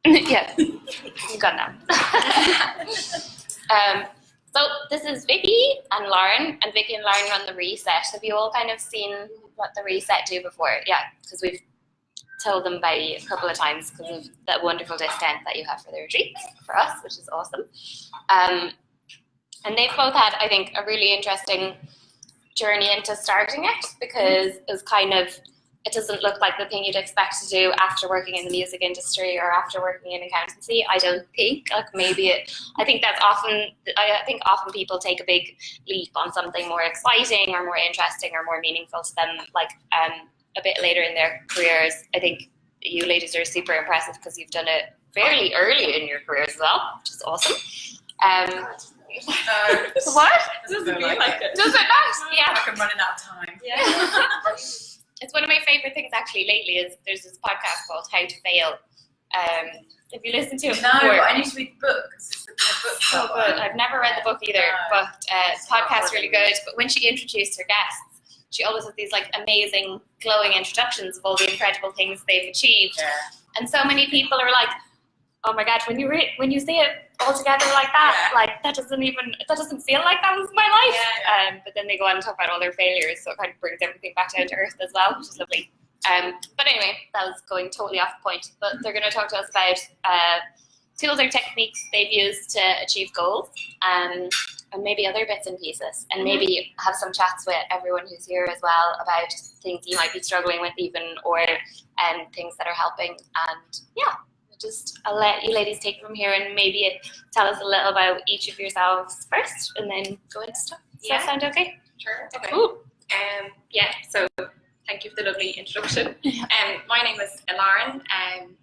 Yeah, you got now. So this is Vicky and Lauren, and Vicky and Lauren run the Reset. Have you all kind of seen what the Reset do before? Yeah, because we've told them about you a couple of times because of that wonderful discount that you have for the retreats for us, which is awesome. And they've both had, I think, a really interesting journey into starting it, because it was kind of, it doesn't look like the thing you'd expect to do after working in the music industry or after working in accountancy. I don't think, like maybe I think often people take a big leap on something more exciting or more interesting or more meaningful to them, like a bit later in their careers. I think you ladies are super impressive because you've done it fairly early in your career as well, which is awesome. What? Doesn't feel like it. Does it not? Yeah. Like I'm running out of time. Yeah. It's one of my favorite things actually lately is there's this podcast called How to Fail. If you listen to it before. No, but I need to read the book. It's the book so good. I've never read the book either, but the podcast's really good. But when she introduced her guests, she always has these like amazing glowing introductions of all the incredible things they've achieved. Yeah. And so many people are like, oh my God, when you say it all together like that, like that doesn't feel like that was my life. Yeah. But then they go on and talk about all their failures, so it kind of brings everything back down to earth as well, which is lovely. But anyway, that was going totally off the point. But they're going to talk to us about tools or techniques they've used to achieve goals, and maybe other bits and pieces, and maybe have some chats with everyone who's here as well about things you might be struggling with even, or things that are helping. And yeah. I'll let you ladies take from here and maybe tell us a little about each of yourselves first and then go into stuff. Does that sound okay? Sure. Okay. Cool. So thank you for the lovely introduction. My name is Lauren, and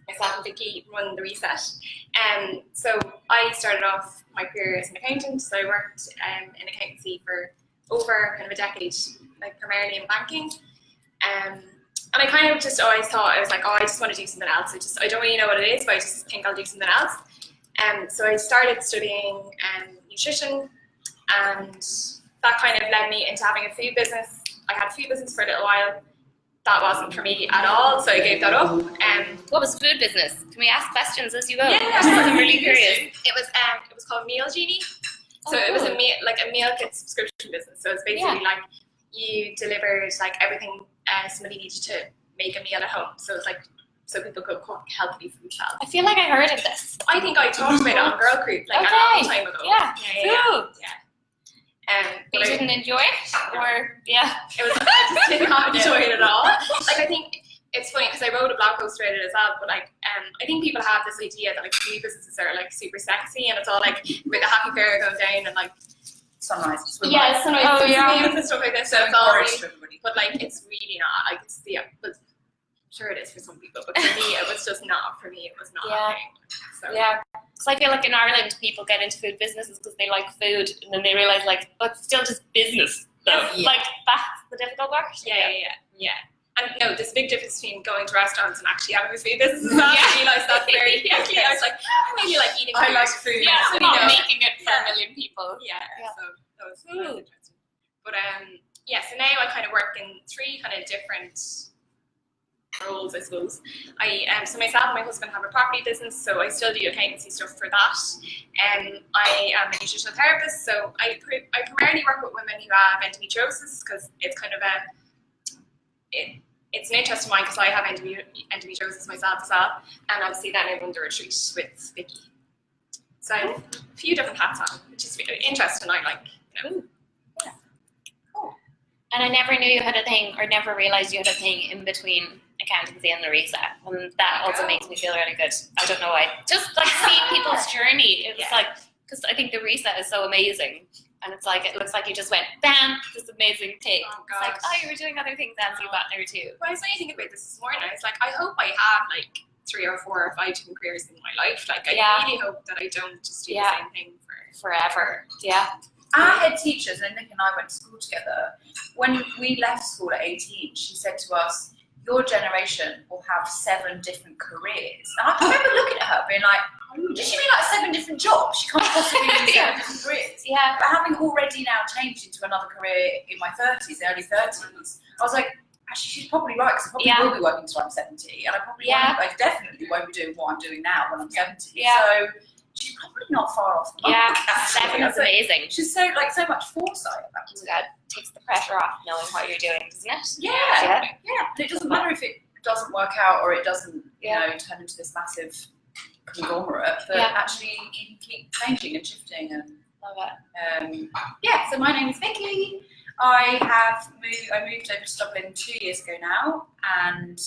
myself and Vicky run the Reset. So I started off my career as an accountant. So I worked in accountancy for over kind of a decade, like primarily in banking. And I kind of just always thought, I was like, I just want to do something else. I don't really know what it is, but I just think I'll do something else. So I started studying nutrition, and that kind of led me into having a food business. I had a food business for a little while. That wasn't for me at all, so I gave that up. What was food business? Can we ask questions as you go? Yeah, I'm really curious. It was called Meal Genie. So it was a meal kit subscription business. So it's basically like you delivered like everything somebody needed to make a meal at home. So it's like so people could cook healthy food themselves. I feel like I heard of this. I think I talked about it on GirlCrew like a long time ago. Yeah. Cool. But you didn't enjoy it, or it was. I just did not enjoy it at all. Like I think it's funny because I wrote a blog post about it as well. But like I think people have this idea that like food businesses are like super sexy, and it's all like with the happy fair going down and like sunrise. Yeah, sunrise. And stuff like this. So it's all really, but like it's really not. Like it's but sure it is for some people, but for me it was just not. For me it was not. So. Yeah, because I feel like in Ireland people get into food businesses because they like food, and then they realize like, but it's still just business. So like that's the difficult part. Yeah. And no, there's a big difference between going to restaurants and actually having a food business. I realised that very quickly. I was like, I really like eating food. I like food. Yeah, so not making it for a million people. Yeah. So that was interesting. But so now I kind of work in three kind of different roles, I suppose. So myself and my husband have a property business, so I still do accountancy stuff for that. I am a nutritional therapist, so I primarily work with women who have endometriosis because it's kind of it's an interest of mine because I have endometriosis myself as well, and obviously then I run the retreat with Vicky. So I have a few different hats on, which is interesting. I like, Cool. And I never knew you had a thing, or never realised you had a thing in between accountancy and the Reset, and that also makes me feel really good. I don't know why. Just like seeing people's journey, it's like, because I think the Reset is so amazing. And it's like, it looks like you just went, bam, this amazing thing. Oh, it's like, you were doing other things as you got there too. Well, I was thinking about this morning. I was like, I hope I have like 3 or 4 or 5 different careers in my life. Like, I really hope that I don't just do the same thing forever. Yeah. Our head teachers, and Nick and I went to school together. When we left school at 18, she said to us, your generation will have 7 different careers. And I remember looking at her being like, does she mean like 7 different jobs? She can't possibly do 7 different careers. Yeah. But having already now changed into another career in my 30s, early 30s, I was like, actually, she's probably right, because I probably will be working until I'm 70, and I definitely won't be doing what I'm doing now when I'm 70. Yeah. So she's probably not far off the mark. Yeah, 7 is amazing. She's so much foresight about it. That takes the pressure off knowing what you're doing, doesn't it? Yeah. And it doesn't matter if it doesn't work out or it doesn't, turn into this massive conglomerate, but actually you can keep changing and shifting. And love it. So my name is Vicky. I moved over to Dublin 2 years ago now, and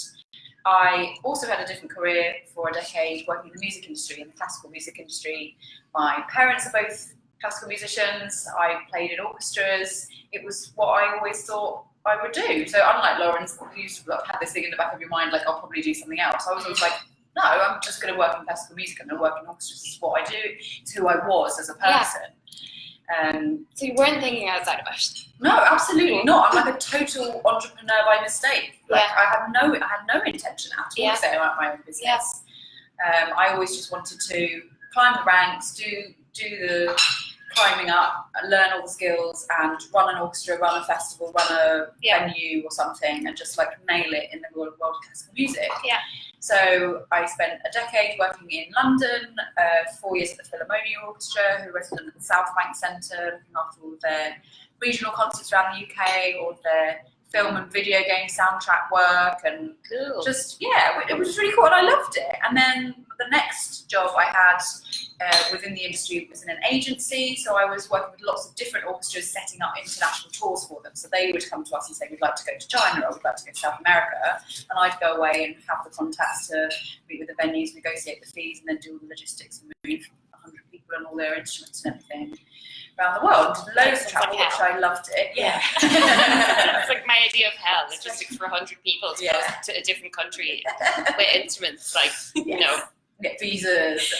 I also had a different career for a decade working in the music industry, in the classical music industry. My parents are both classical musicians. I played in orchestras. It was what I always thought I would do. So unlike Lauren, who used to have this thing in the back of your mind, like, I'll probably do something else, I was always like, no, I'm just going to work in classical music. I'm going to work in orchestras. This is what I do. It's who I was as a person. So you weren't thinking outside of it? No, absolutely not. I'm like a total entrepreneur by mistake. Like, I had no intention at all of setting up my own business. I always just wanted to climb the ranks, do the climbing up, learn all the skills, and run an orchestra, run a festival, run a venue or something, and just like nail it in the world of classical music. So I spent a decade working in London, 4 years at the Philharmonia Orchestra, who resident at the South Bank Centre, looking after all of their regional concerts around the UK, all of their film and video game soundtrack work, and it was really cool, and I loved it. And then the next job I had within the industry was in an agency, so I was working with lots of different orchestras, setting up international tours for them. So they would come to us and say, we'd like to go to China, or we'd like to go to South America, and I'd go away and have the contacts to meet with the venues, negotiate the fees, and then do all the logistics and move 100 people and all their instruments and everything around the world. Did loads of travel, which I loved it. It's like my idea of hell. Logistics for 100 people to go to a different country with instruments, like, get visas,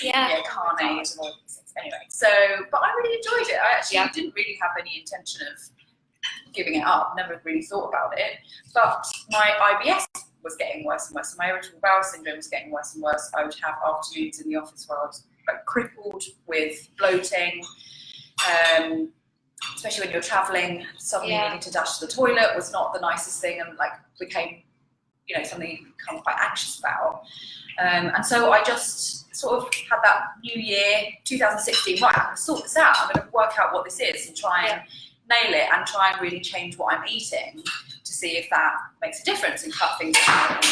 carnets, and all these things. Anyway, but I really enjoyed it. I actually didn't really have any intention of giving it up. Never really thought about it. But my IBS was getting worse and worse. So my irritable bowel syndrome was getting worse and worse. I would have afternoons in the office where I was like crippled with bloating. Especially when you're traveling, suddenly needing to dash to the toilet was not the nicest thing, and like became, something you become quite anxious about. And so I just sort of had that new year, 2016, right, I'm going to sort this out. I'm going to work out what this is and try and nail it, and try and really change what I'm eating to see if that makes a difference, and cut things out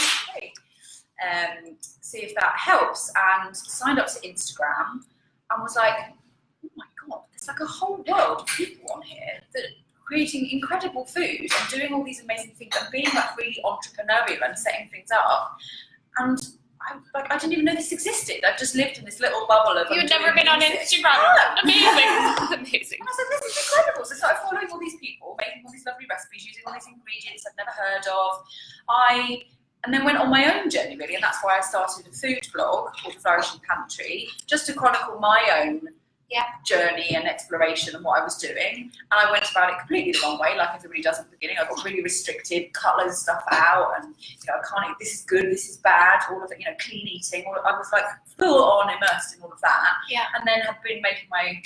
and see if that helps. And signed up to Instagram and was like, oh my God, there's like a whole world of people on here that are creating incredible food and doing all these amazing things and being like really entrepreneurial and setting things up. And I didn't even know this existed. I've just lived in this little bubble of. You'd never been on Instagram. Amazing. Amazing. And I was like, this is incredible. So I started following all these people, making all these lovely recipes, using all these ingredients I've never heard of. And then went on my own journey, really, and that's why I started a food blog called The Flourishing Pantry, just to chronicle my own journey and exploration and what I was doing. And I went about it completely the wrong way, like everybody does at the beginning. I got really restricted, cut loads of stuff out, and I can't eat, this is good, this is bad, all of it, clean eating. I was like full on immersed in all of that. And then have been making my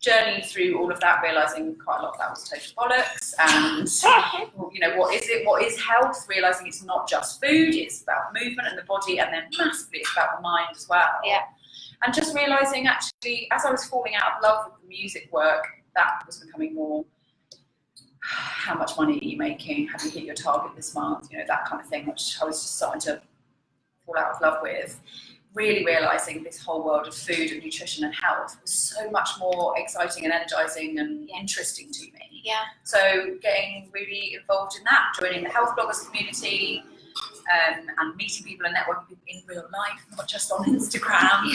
journey through all of that, realising quite a lot of that was total bollocks. And what is it? What is health? Realising it's not just food, it's about movement and the body, and then massively it's about the mind as well. And just realising, actually, as I was falling out of love with the music work, that was becoming more, how much money are you making? Have you hit your target this month? That kind of thing, which I was just starting to fall out of love with. Really realising this whole world of food and nutrition and health was so much more exciting and energising and interesting to me. So getting really involved in that, joining the health bloggers community, and meeting people and networking people in real life, not just on Instagram,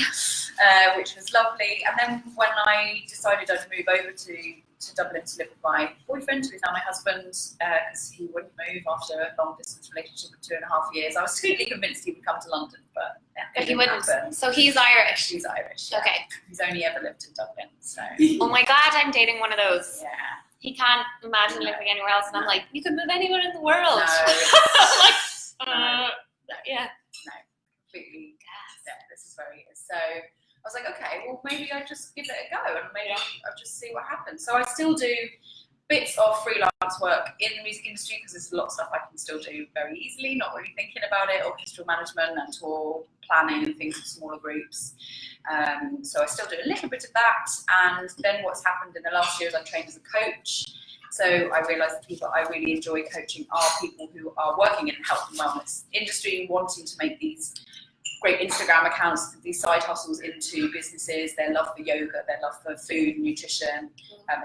which was lovely. And then when I decided I'd move over to Dublin to live with my boyfriend, who's now my husband, because he wouldn't move after a long distance relationship of 2.5 years, I was totally convinced he would come to London, but he wouldn't. So he's Irish. He's Irish. Okay. He's only ever lived in Dublin. So. Oh my God, I'm dating one of those. Yeah. He can't imagine living anywhere else, and I'm like, you could move anywhere in the world. No. No, completely. Yeah, this is where he is. So I was like, okay, well, maybe I'll just give it a go, and maybe I'll just see what happens. So I still do bits of freelance work in the music industry because there's a lot of stuff I can still do very easily, not really thinking about it, orchestral management and tour planning and things for smaller groups. So I still do a little bit of that. And then what's happened in the last year is I've trained as a coach. So I realised the people I really enjoy coaching are people who are working in the health and wellness industry, wanting to make these great Instagram accounts, these side hustles into businesses. They love the yoga, they love the food and nutrition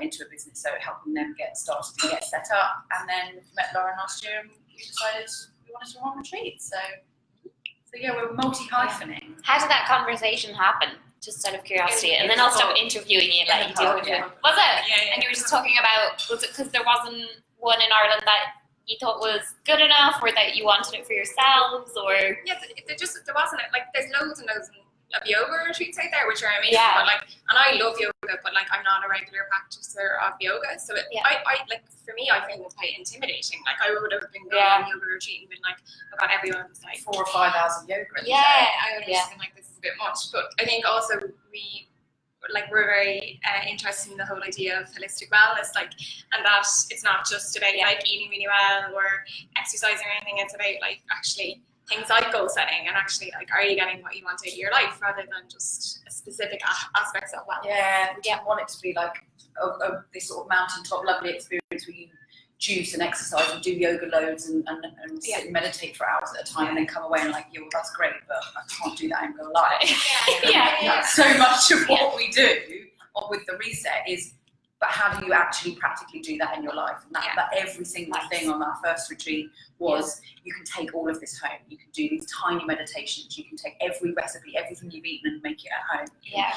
into a business. So helping them get started and get set up. And then we met Lauren last year and we decided we wanted to run retreats. So yeah, we're multi-hyphening. How did that conversation happen? Just out of curiosity, and then I'll stop interviewing you. Was it? Yeah. And you were just talking about, was it because there wasn't one in Ireland that you thought was good enough, or that you wanted it for yourselves, or? Yeah, there wasn't it. Like, there's loads and loads of yoga retreats out there, which are amazing. Yeah. But and I love yoga, but I'm not a regular practicer of yoga, so I for me, I find it quite intimidating. Like, I would have been going on a yoga retreat and been like, oh God, everyone's like 4 or 5 hours of yoga. I would have just been like, this is a bit much. But I think also we're very interested in the whole idea of holistic wellness, and that it's not just about eating really well or exercising or anything. It's about actually things like goal setting and actually are you getting what you want out of your life rather than just a specific aspects of wellness. Yeah, we don't want it to be like this sort of mountaintop lovely experience where you juice and exercise and do yoga loads and sit and meditate for hours at a time and then come away and well, that's great, but I can't do that in real life. So much of what we do with the reset is, but how do you actually practically do that in your life? And that every single thing on that first retreat was, you can take all of this home. You can do these tiny meditations. You can take every recipe, everything you've eaten, and make it at home. Yeah.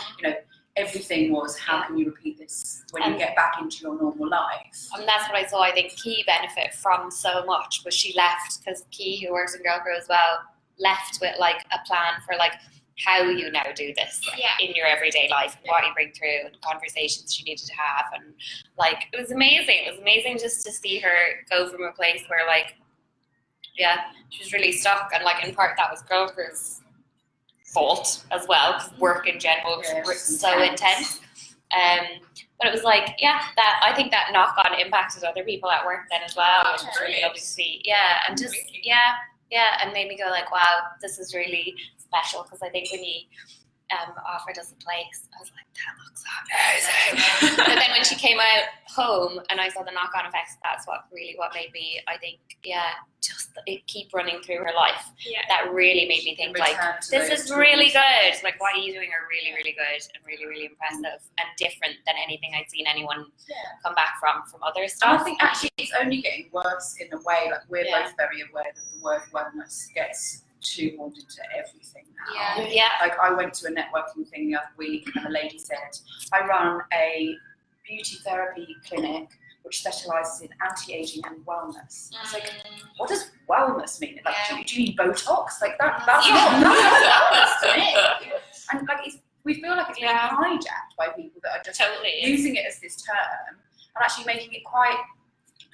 Everything was, how can you repeat this when you get back into your normal life? And that's what I saw, I think, Key benefit from so much was she left, because Key, who works in GirlCrew as well, left with a plan for how you now do this in your everyday life, and what you bring through, and conversations she needed to have, and it was amazing. It was amazing just to see her go from a place where she was really stuck, and in part that was GirlCrew's fault as well, because work in general was so intense. But it was that I think that knock-on impacted other people at work then as well, which was really lovely to see. Yeah, and just and made me go wow, this is really special, because I think when you offered us a place, I was like, that looks amazing. But then when she came out home and I saw the knock-on effects, that's what made me, I think, just keep running through her life. That really made me think this is really good. What are you doing are really, really good and really, really impressive and different than anything I'd seen anyone come back from other stuff. And I think actually it's only getting worse in a way. We're both very aware that the word wellness gets shoehorned into everything now. I went to a networking thing the other week and the lady said, I run a beauty therapy clinic which specialises in anti-aging and wellness. I was what does wellness mean? Do you mean Botox? That's not wellness to me. And we feel like it's being hijacked by people that are just using it as this term and actually making it quite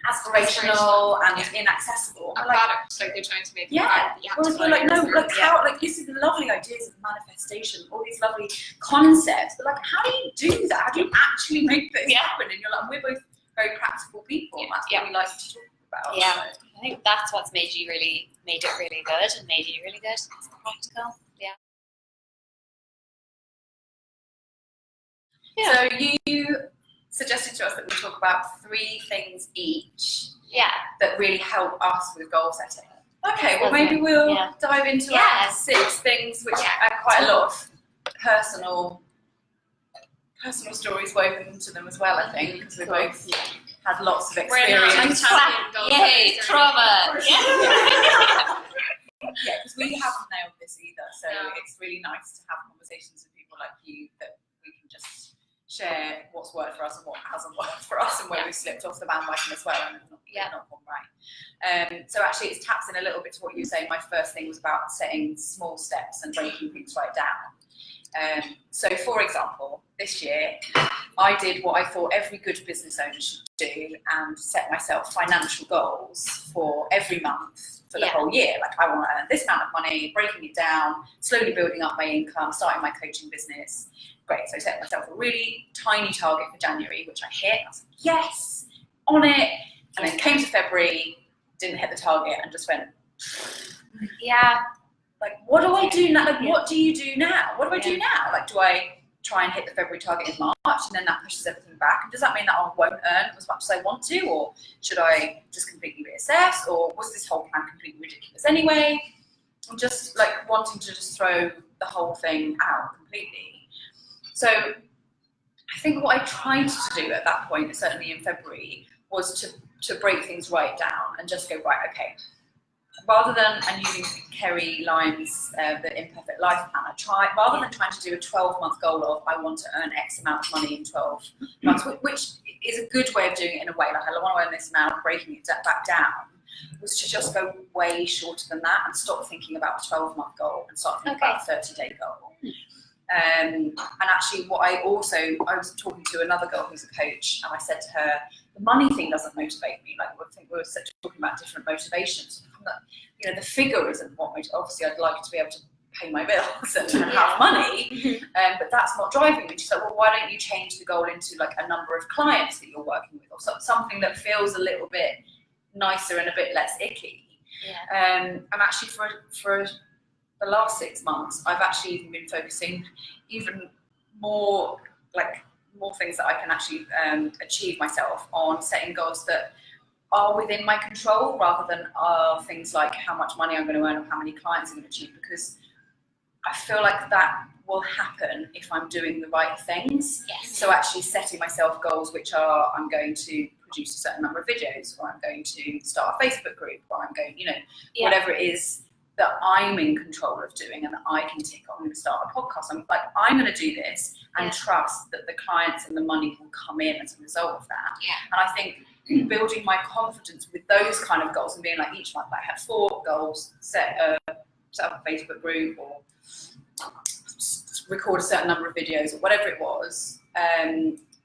aspirational and inaccessible. A product, they're trying to make whereas we're how this is lovely ideas of manifestation, all these lovely concepts, but how do you do that? How do you actually make this happen? And we're both very practical people. That's what we like to talk about. Yeah, so. I think that's what's made it really good and made you really good. It's the practical. So you suggested to us that we talk about 3 things each that really help us with goal setting. Okay, well maybe we'll dive into our 6 things which have quite a lot of personal stories woven into them as well, I think, because we both had lots of experience. Yay, trauma! Because we haven't nailed this either, so it's really nice to have conversations with people like you that we can just share what's worked for us and what hasn't worked for us and where we've slipped off the bandwagon as well and not gone right. So actually it taps in a little bit to what you were saying. My first thing was about setting small steps and breaking things right down. So for example, this year I did what I thought every good business owner should do and set myself financial goals for every month for the whole year. I want to earn this amount of money, breaking it down, slowly building up my income, starting my coaching business. Great, so I set myself a really tiny target for January, which I hit. I was like, yes, on it. And then came to February, didn't hit the target, and just went, Yeah. like, what do I do now? Like, what do you do now? What do I do now? Like, do I try and hit the February target in March, and then that pushes everything back? And does that mean that I won't earn as much as I want to? Or should I just completely reassess? Or was this whole plan completely ridiculous anyway? I'm just like wanting to just throw the whole thing out completely. So I think what I tried to do at that point, certainly in February, was to break things right down and just go, right, okay, rather than, and using Kerry Lyons, the Imperfect Life Plan, rather than trying to do a 12-month goal of, I want to earn X amount of money in 12 months, which is a good way of doing it in a way, like I want to earn this amount, breaking it back down, was to just go way shorter than that and stop thinking about a 12-month goal and start thinking about a 30-day goal. And actually I was talking to another girl who's a coach, and I said to her, the money thing doesn't motivate me. Like, I think we were talking about different motivations. You know, the figure isn't what motivates. Obviously, I'd like to be able to pay my bills and have money, but that's not driving me. She's like, well, why don't you change the goal into like a number of clients that you're working with, or something that feels a little bit nicer and a bit less icky. And actually, for the last 6 months, I've actually even been focusing even more things that I can actually achieve myself on setting goals that are within my control, rather than things like how much money I'm going to earn or how many clients I'm going to achieve, because I feel like that will happen if I'm doing the right things. So actually setting myself goals which are, I'm going to produce a certain number of videos, or I'm going to start a Facebook group, or I'm going, whatever it is that I'm in control of doing and that I can tick on. I'm going to start a podcast. I'm going to do this and trust that the clients and the money will come in as a result of that. And I think building my confidence with those kind of goals and being like, each month I have 4 goals, set up a Facebook group, or record a certain number of videos, or whatever it was,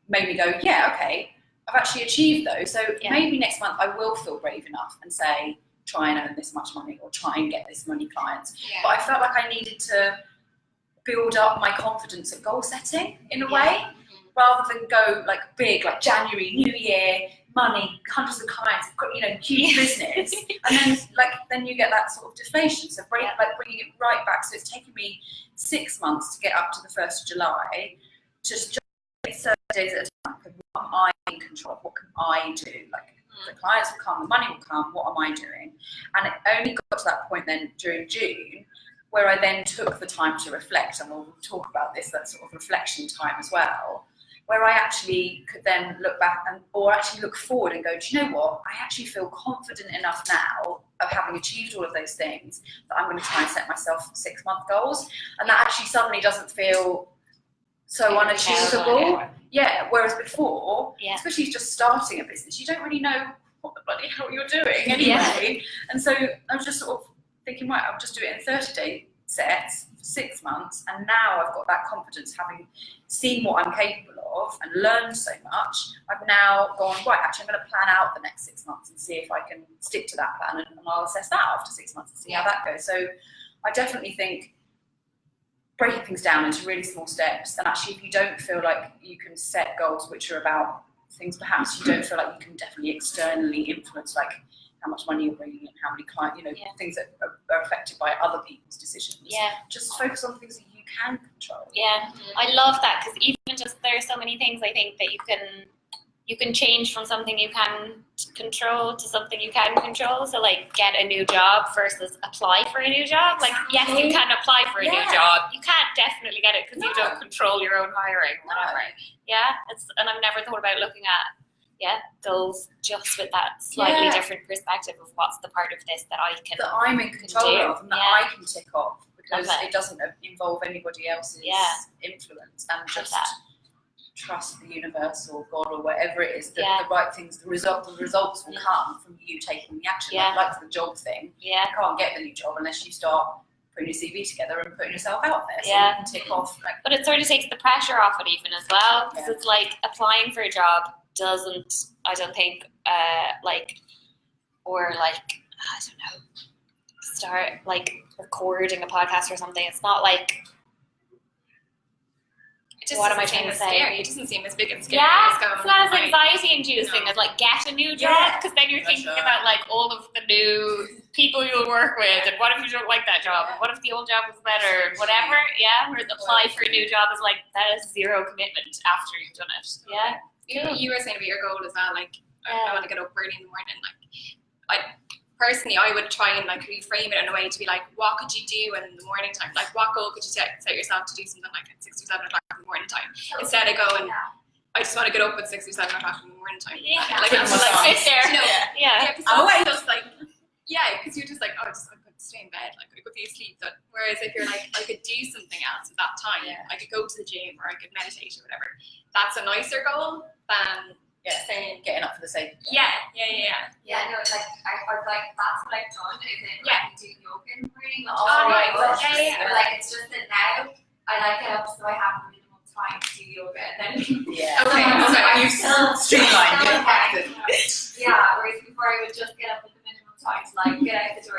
made me go, okay, I've actually achieved those. So maybe next month I will feel brave enough and say, try and earn this much money, or try and get this many clients. But I felt like I needed to build up my confidence at goal setting in a way, rather than go like big, like January, New Year, money, hundreds of clients, huge business, and then you get that sort of deflation. So bringing it right back. So it's taken me 6 months to get up to the 1st of July, just 30 days at a time. What am I in control of? What can I do? Like, the clients will come, the money will come, what am I doing? And it only got to that point then during June, where I then took the time to reflect, and we'll talk about this, that sort of reflection time as well, where I actually could then look back or actually look forward and go, do you know what? I actually feel confident enough now of having achieved all of those things that I'm going to try and set myself 6-month goals. And that actually suddenly doesn't feel so unachievable. Whereas before, especially just starting a business, you don't really know what the bloody hell you're doing anyway. And so I was just sort of thinking, right, I'll just do it in 30-day sets for 6 months, and now I've got that confidence, having seen what I'm capable of and learned so much. I've now gone, right, actually I'm going to plan out the next 6 months and see if I can stick to that plan, and I'll assess that after 6 months and see how that goes. So I definitely think breaking things down into really small steps, and actually if you don't feel like you can set goals which are about things perhaps you don't feel like you can definitely externally influence, like how much money you're bringing in, how many clients, things that are affected by other people's decisions. Just focus on things that you can control. I love that, because even just there are so many things I think that you can change from something you can control to something you can control. So like, get a new job versus apply for a new job. Like, yes, you can apply for a new job. You can't definitely get it because you don't control your own hiring, whatever. And I've never thought about looking at goals just with that slightly different perspective of what's the part of this that I can, that I'm in control of, and that I can tick off, because it doesn't involve anybody else's influence, and just trust the universe or God or whatever it is, the right things, the results will come from you taking the action. Like the job thing, you can't get the new job unless you start putting your CV together and putting yourself out there, so you can tick off. But it sort of takes the pressure off it even as well, because it's like applying for a job doesn't, I don't think, start like recording a podcast or something. It's not like, just what am I doesn't trying to seem as say? scary. It doesn't seem as big and scary Yeah, as going, it's not as like, anxiety-inducing as like get a new job, because then you're thinking about like all of the new people you'll work with, and what if you don't like that job, and what if the old job was better, and whatever. Yeah, whereas apply for a new job is like that is zero commitment after you've done it. Yeah, You were saying about your goal as well, like I want to get up early in the morning. Like I would try and like reframe it in a way to be like, what could you do in the morning time? Like, what goal could you set yourself to do something like at 6 or 7 o'clock in the morning time, instead of going, I just want to get up at 6 or 7 o'clock in the morning time. Yeah. Like I'm just like sit there. You know, yeah. Just like because you're just like, oh, I could stay in bed, like I could be asleep. But whereas if you're like, I could do something else at that time, I could go to the gym or I could meditate or whatever. That's a nicer goal than saying getting up for the sake. Yeah, no, it's like I've like that's what I've done is in like do yoga in the morning. right. Or like it's just that now I like get up so I have a minimum time to do yoga and then Okay, you've streamlined it. whereas before I would just get up with the minimum time to like get out the door.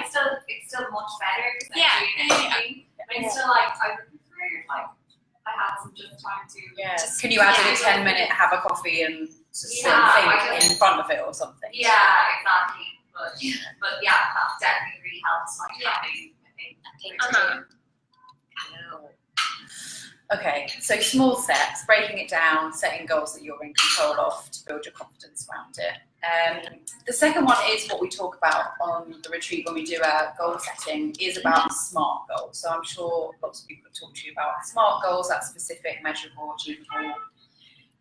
So it's still much better because I'm doing anything. But it's still like I would prefer like I had some just time to Can you add in a 10-minute have a coffee and just think in front of it or something? Yeah, exactly. But that definitely really helps like having a thing to do. Okay, so small steps, breaking it down, setting goals that you're in control of to build your confidence around it. The second one is what we talk about on the retreat when we do our goal setting, is about SMART goals. So I'm sure lots of people have talked to you about SMART goals, that's specific, measurable, achievable,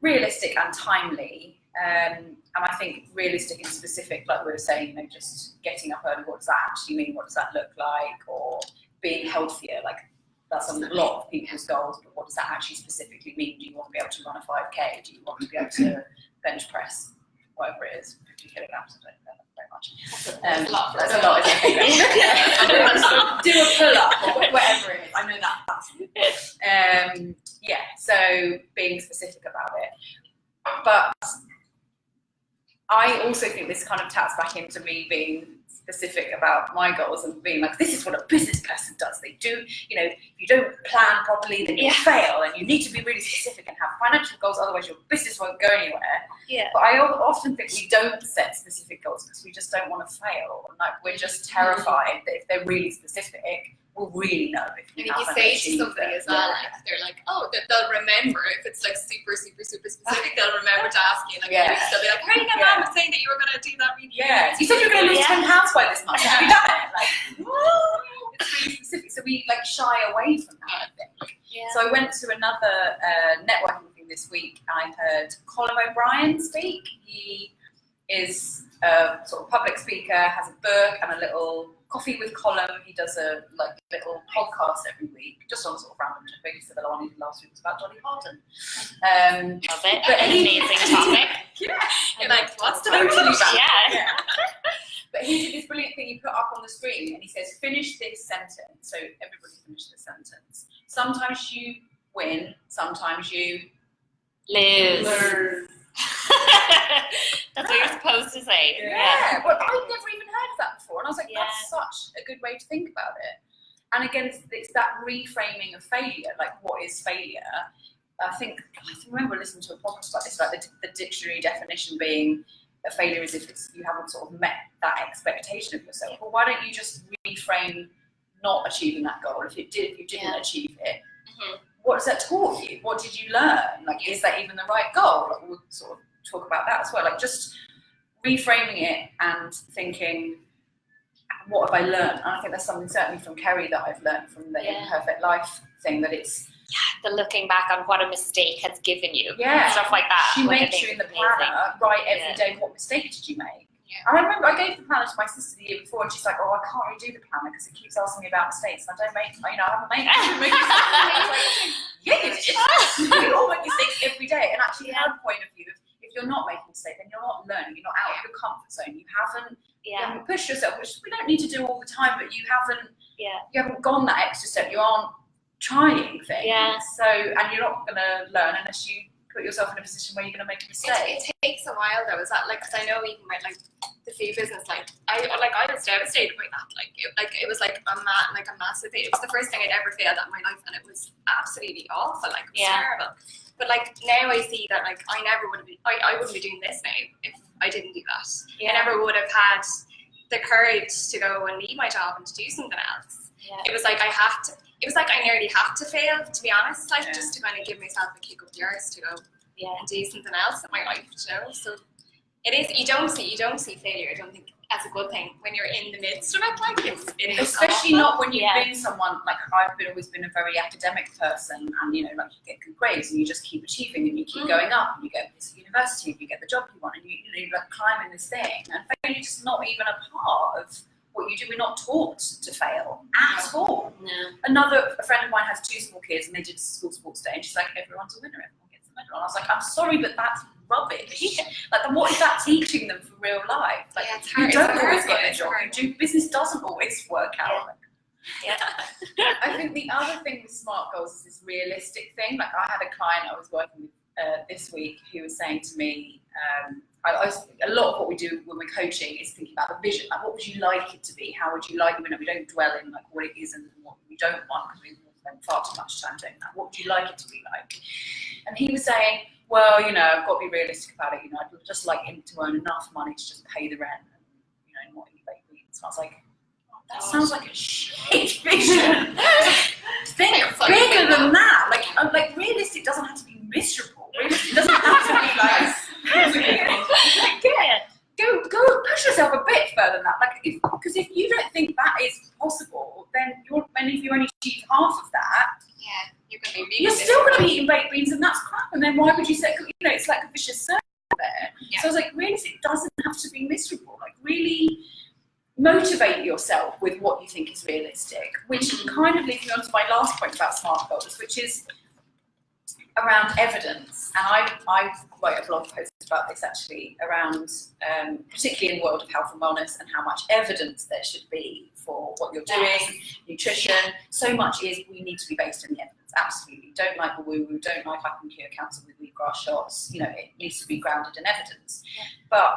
realistic and timely. And I think realistic and specific, like we were saying, just getting up early, what does that actually mean? What does that look like? Or being healthier, like that's a lot of people's goals, but what does that actually specifically mean? Do you want to be able to run a 5K? Do you want to be able to bench press, whatever it is, 50 kilograms? I don't know very much. That's a lot. That's a lot, isn't it? Do a pull-up or whatever it is. I know that. So being specific about it. But I also think this kind of taps back into me being specific about my goals and being like, this is what a business person does. They do, if you don't plan properly, then you'll fail, and you need to be really specific and have financial goals, otherwise your business won't go anywhere. Yeah. But I often think we don't set specific goals because we just don't want to fail. And like we're just terrified that if they're really specific, we'll really know if you say something as well, like they're like, oh, they'll remember if it's like super, super, super specific. They'll remember to ask you. Like they'll be like, how are you getting on with saying that you were going to do that? Really you said you were going to lose 10 pounds by this month. Have you done it? Like, it's really specific. So we like shy away from that, I think. Yeah. So I went to another networking thing this week, and I heard Colin O'Brien speak. He is a sort of public speaker, has a book and a little Coffee with Colin. He does a little podcast every week, just on sort of random topics. So the one he did last week was about Dolly Parton. Love it. But an amazing topic. You're like, what's the totally yeah. But he did this brilliant thing he put up on the screen, and he says, finish this sentence. So everybody finish the sentence. Sometimes you win, sometimes you lose. That's what you're supposed to say. Yeah. Well, I'd never even heard of that before, and I was like, that's such a good way to think about it. And again, it's that reframing of failure. Like, what is failure? I remember listening to a podcast about this, like the dictionary definition being a failure is if you haven't sort of met that expectation of yourself. Well, why don't you just reframe not achieving that goal? If you didn't achieve it, what has that taught you? What did you learn? Like, is that even the right goal? Like, we'll sort of talk about that as well. Like, just reframing it and thinking, what have I learned? And I think that's something certainly from Kerry that I've learned from the Imperfect Life thing, that it's the looking back on what a mistake has given you. Stuff like that. She makes you in the planner write every day, what mistake did you make? And I remember I gave the planner to my sister the year before, and she's like, oh, I can't redo the planner because it keeps asking me about mistakes, and I haven't made it. Yeah, you did. We all make mistakes every day. And actually, from her point of view, if you're not making mistakes, then you're not learning, you're not out of your comfort zone, you haven't pushed yourself, which we don't need to do all the time, but you haven't gone that extra step, you aren't trying things. So, and you're not going to learn unless you put yourself in a position where you're going to make a mistake. It takes a while though, is that like, because I know even with like the food business, I was devastated by that. Like, it it was like a massive failure. It was the first thing I'd ever failed at in my life, and it was absolutely awful. Like, it was terrible. But like now I see that like I never would have been. I wouldn't be doing this now if I didn't do that. I never would have had the courage to go and leave my job and to do something else. It was like I had to. It was like I nearly had to fail, to be honest, like just to kind of give myself a kick up the arse to go and do something else in my life, you know. So it is. You don't see failure, I don't think, as a good thing when you're in the midst of it. Like it is especially awful. not when you've been someone like I've always been a very academic person, and you know, like you get good grades and you just keep achieving and you keep going up and you get to university and you get the job you want and you like climbing this thing, and failure is just not even a part of what you do. We're not taught to fail at all. A friend of mine has 2 small kids and they did school sports day, and she's like, everyone's a winner, everyone gets a medal. And I was like, I'm sorry, but that's rubbish. Like, what is that teaching them for real life? Like, it's hard. You don't always get a job. Business doesn't always work out. I think the other thing with SMART goals is this realistic thing. Like, I had a client I was working with this week who was saying to me, a lot of what we do when we're coaching is thinking about the vision. Like, what would you like it to be? How would you like it? We don't dwell in like what it is and what we don't want, because we spend far too much time doing that. What would you like it to be like? And he was saying, well, you know, I've got to be realistic about it. You know, I'd just like him to earn enough money to just pay the rent and, you know, and not eat baked beans. So I was like, that sounds like a shit vision. Think bigger than that. Like realistic doesn't have to be miserable. Realistic doesn't have to be like. Go push yourself a bit further than that. Like, because if you don't think that is possible, then if you only achieve half of that, you're still going to be eating baked beans, and that's crap. And then why would you say? You know, it's like a vicious circle there. So I was like, realistic doesn't have to be miserable. Like, really motivate yourself with what you think is realistic, which kind of leads me on to my last point about SMART goals, which is around evidence. And I wrote a blog post about this actually, around particularly in the world of health and wellness, and how much evidence there should be for what you're doing, nutrition. So much is we need to be based in the evidence. Absolutely. Don't like the woo-woo, don't like I can cure cancer with wheatgrass shots. You know, it needs to be grounded in evidence. But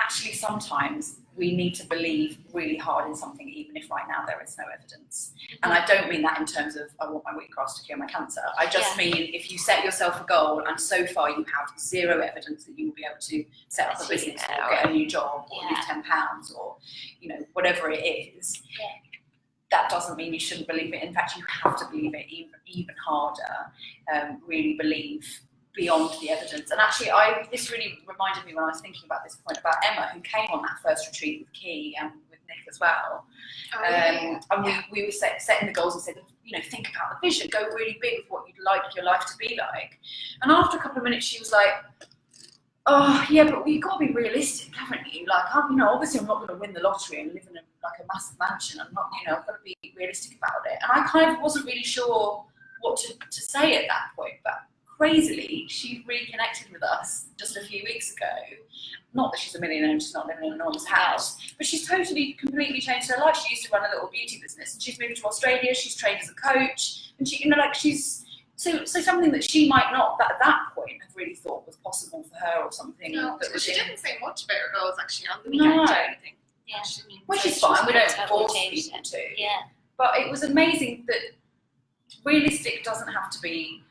actually sometimes we need to believe really hard in something, even if right now there is no evidence. And I don't mean that in terms of I want my wheatgrass to cure my cancer. I just mean if you set yourself a goal and so far you have 0 evidence that you will be able to set up a business or get a new job or lose 10 pounds or, you know, whatever it is, that doesn't mean you shouldn't believe it. In fact, you have to believe it even harder, really believe beyond the evidence. And actually, this really reminded me when I was thinking about this point about Emma, who came on that first retreat with Key and with Nick as well. And we were setting the goals and said, you know, think about the vision, go really big with what you'd like your life to be like. And after a couple of minutes, she was like, oh yeah, but we've got to be realistic, haven't you? Like, you know, obviously I'm not going to win the lottery and live in like a massive mansion. I'm not, you know, I've got to be realistic about it. And I kind of wasn't really sure what to say at that point, but crazily, she reconnected with us just a few weeks ago. Not that she's a millionaire and she's not living in an enormous house, but she's totally, completely changed her life. She used to run a little beauty business, and she's moved to Australia. She's trained as a coach, and she, you know, like she's so something that she might not at that point have really thought was possible for her, or something. No, that she didn't say much about her goals actually on the weekend or anything. Yeah, which is fine. We don't force people to. Yeah, but it was amazing that realistic doesn't have to be.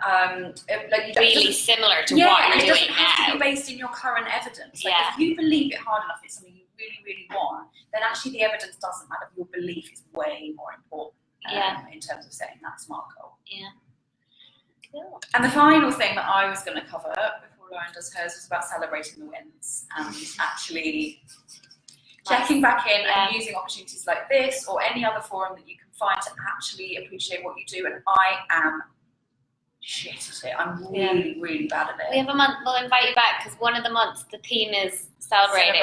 Like really similar to what you're doing now. It doesn't have to be based in your current evidence. Like if you believe it hard enough, it's something you really, really want, then actually the evidence doesn't matter. Your belief is way more important in terms of setting that SMART goal. Yeah. Cool. And the final thing that I was going to cover before Lauren does hers was about celebrating the wins and actually checking back in and using opportunities like this or any other forum that you can find to actually appreciate what you do. And I am shit at it. I'm really, really bad at it. We have a month, we'll invite you back because one of the months the theme is celebrating.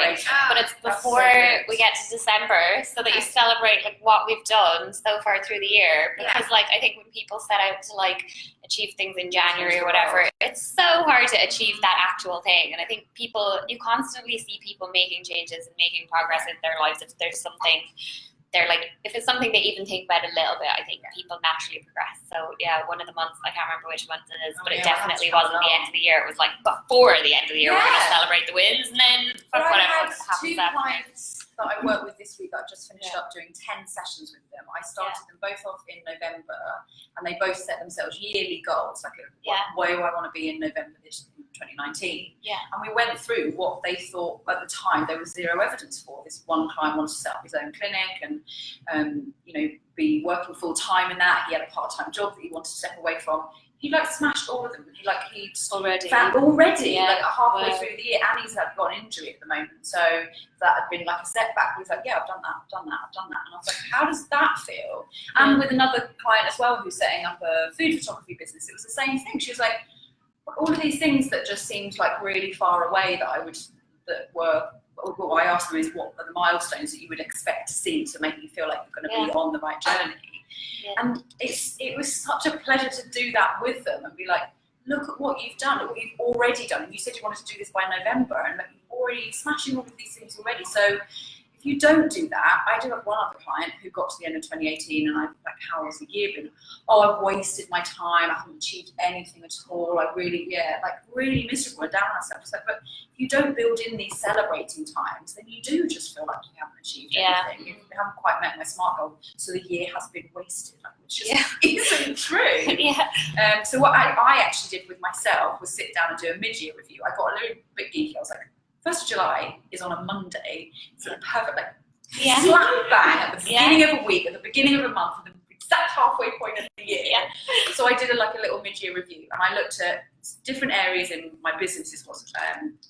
But it's before we get to December so that you celebrate like what we've done so far through the year. Because like I think when people set out to like achieve things in January or whatever, it's so hard to achieve that actual thing. And I think you constantly see people making changes and making progress in their lives if there's something they're like, if it's something they even think about a little bit, I think people naturally progress. So yeah, one of the months, I can't remember which month it is, but it definitely wasn't the end of the year. It was like before the end of the year, we're going to celebrate the wins, and then whatever happens. I had 2 clients that I work with this week, I've just finished up doing 10 sessions with them. I started them both off in November, and they both set themselves yearly goals, like where do I want to be in November this 2019. And we went through what they thought at the time there was zero evidence for. This one client wanted to set up his own clinic and be working full time in that. He had a part-time job that he wanted to step away from. He smashed all of them. He'd found already halfway through the year, and he's got an injury at the moment. So that had been a setback. He's like, I've done that. And I was like, how does that feel? And with another client as well who's setting up a food photography business, it was the same thing. She was like, all of these things that just seemed really far away what I asked them is, what are the milestones that you would expect to see to make you feel like you're going to be on the right journey? And it was such a pleasure to do that with them and be like, look at what you've done, look what you've already done. And you said you wanted to do this by November, and you're already smashing all of these things already. So if you don't do that, I do have one other client who got to the end of 2018, and I'm like, how has the year been? I've wasted my time, I haven't achieved anything at all. I really, really miserable and down on myself. It's like, but if you don't build in these celebrating times, then you do just feel like you haven't achieved anything. You haven't quite met my SMART goal, so the year has been wasted, which just isn't true. So what I actually did with myself was sit down and do a mid-year review. I got a little bit geeky. I was like, 1st of July is on a Monday, so the perfect slam bang at the beginning of a week, at the beginning of a month, at the exact halfway point of the year. So I did a little mid-year review, and I looked at different areas in my businesses.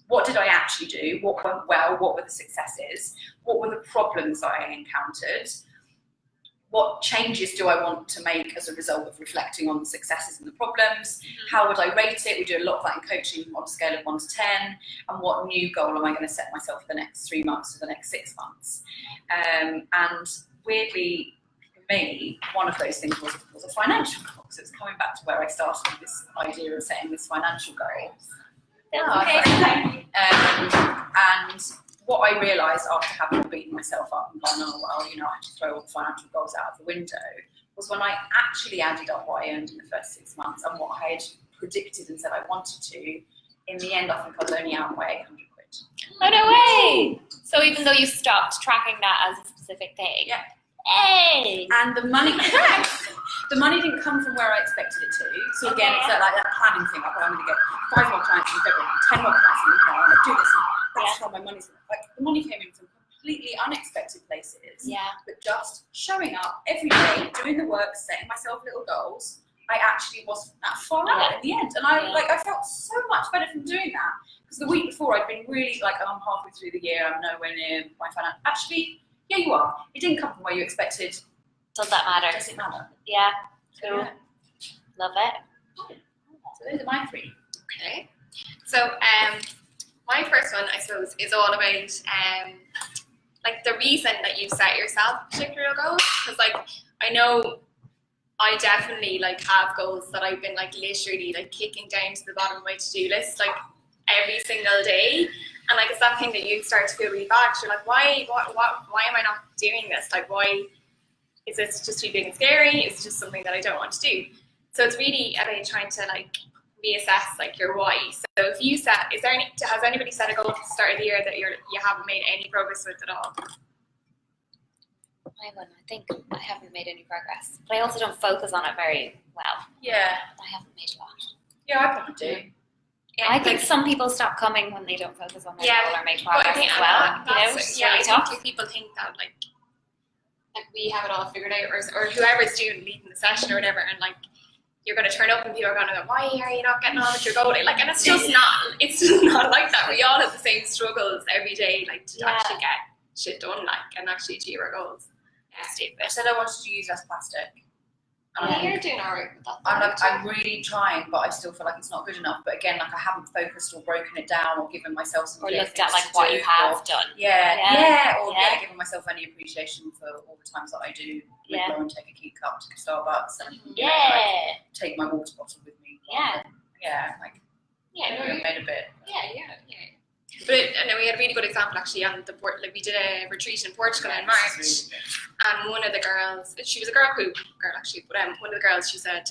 What did I actually do? What went well? What were the successes? What were the problems I encountered? What changes do I want to make as a result of reflecting on the successes and the problems? How would I rate it? We do a lot of that in coaching on a scale of 1 to 10. And what new goal am I going to set myself for the next 3 months, or the next 6 months? And weirdly, for me, one of those things was a financial goal. So it's coming back to where I started with this idea of setting this financial goal. And what I realised after having beaten myself up and gone, I had to throw all the financial goals out of the window, was when I actually added up what I earned in the first 6 months and what I had predicted and said I wanted to. In the end, I think I was only out by 100 quid. Oh, no way! So even though you stopped tracking that as a specific thing. Hey! And the money didn't come from where I expected it to. So again, it's like that planning thing. I'm going to get 5 more clients in February, 10 more clients in January, I'm going to do this. That's how my money's the money came in from completely unexpected places. But just showing up every day, doing the work, setting myself little goals, I actually wasn't that far out in the end. And I felt so much better from doing that. Because the week before I'd been really I'm halfway through the year, I'm nowhere near my finance. Actually, you are. It didn't come from where you expected. Does that matter? Does it matter? Yeah. Cool. Love it. So those are my 3. Okay. So my first one, I suppose, is all about the reason that you set yourself particular goals. Because I know I definitely have goals that I've been literally kicking down to the bottom of my to-do list every single day. And it's that thing that you start to feel really bad. You're like, why am I not doing this? Why is this just too big and scary? Is it just something that I don't want to do? So it's really about trying to reassess your why. So if you has anybody set a goal at the start of the year that you haven't made any progress with at all? I think I haven't made any progress, but I also don't focus on it very well. I haven't made a lot. I probably do. I think some people stop coming when they don't focus on their goal or make progress as well. I think if people think that we have it all figured out, or whoever's leading the session or whatever, and you're going to turn up and people are going to go, why are you not getting on with your goal? And it's just not like that. We all have the same struggles every day, to actually get shit done, and actually achieve our goals. I said I wanted to use less plastic. You're doing alright with that. I'm really trying, but I still feel like it's not good enough. But again, I haven't focused or broken it down or given myself some or looked at what you have done. Giving myself any appreciation for all the times that I do go and take a key cup to Starbucks and take my water bottle with me. Made a bit. But and then we had a really good example actually on the board. We did a retreat in Portugal in March, and one of the girls, she was a GirlCrew girl actually, but one of the girls, she said,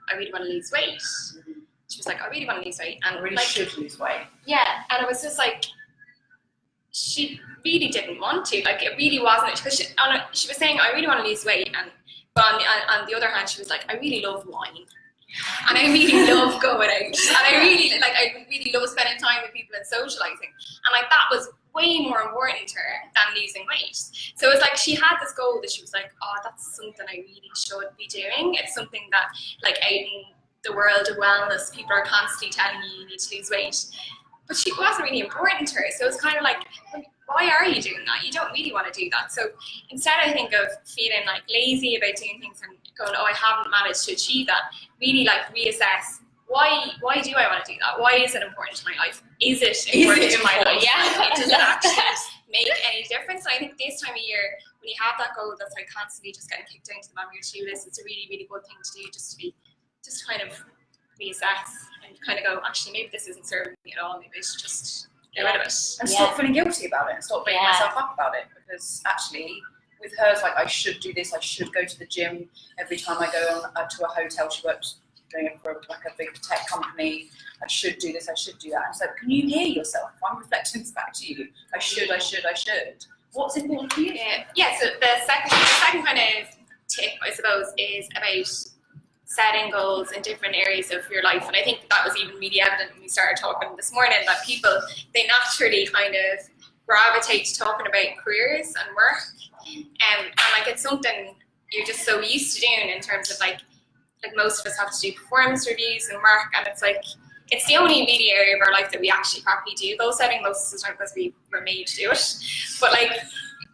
I really want to lose weight. She was like, I really want to lose weight, and I really should lose weight. Yeah, and it was just she really didn't want to. Like, it really wasn't, because she was saying, I really want to lose weight, but on the other hand, she was like, I really love wine. And I really love going out. And I really love spending time with people and socializing. And like, that was way more important to her than losing weight. So it's like, she had this goal that she was like, oh, that's something I really should be doing. It's something that, like, out in the world of wellness, people are constantly telling you need to lose weight. But it wasn't really important to her. So it's kind of like, why are you doing that? You don't really want to do that. So instead, I think of feeling like lazy about doing things and going, oh, I haven't managed to achieve that, really like reassess, why do I want to do that? Why is it important to my life? Is it important to my life? Yeah. Does it actually make any difference? And I think this time of year, when you have that goal that's like constantly just getting kicked into the bottom of your to-do list, it's a really, really good thing to do, just kind of reassess and kind of go, actually, maybe this isn't serving me at all. Maybe I should just get rid of it. And stop feeling guilty about it and stop beating myself up about it, because actually, with hers, like, I should do this, I should go to the gym every time I go to a hotel. She worked doing it for like a big tech company. I should do this, I should do that. And so, can you hear yourself? I'm reflecting this back to you. I should. What's important for you? Yeah, so the second kind of tip, I suppose, is about setting goals in different areas of your life. And I think that was even really evident when we started talking this morning, that people, they naturally kind of gravitate to talking about careers and work. And like, it's something you're just so used to doing, in terms of like most of us have to do performance reviews and work, and it's like, it's the only really area of our life that we actually properly do goal setting, most of the time, because we were made to do it. But like,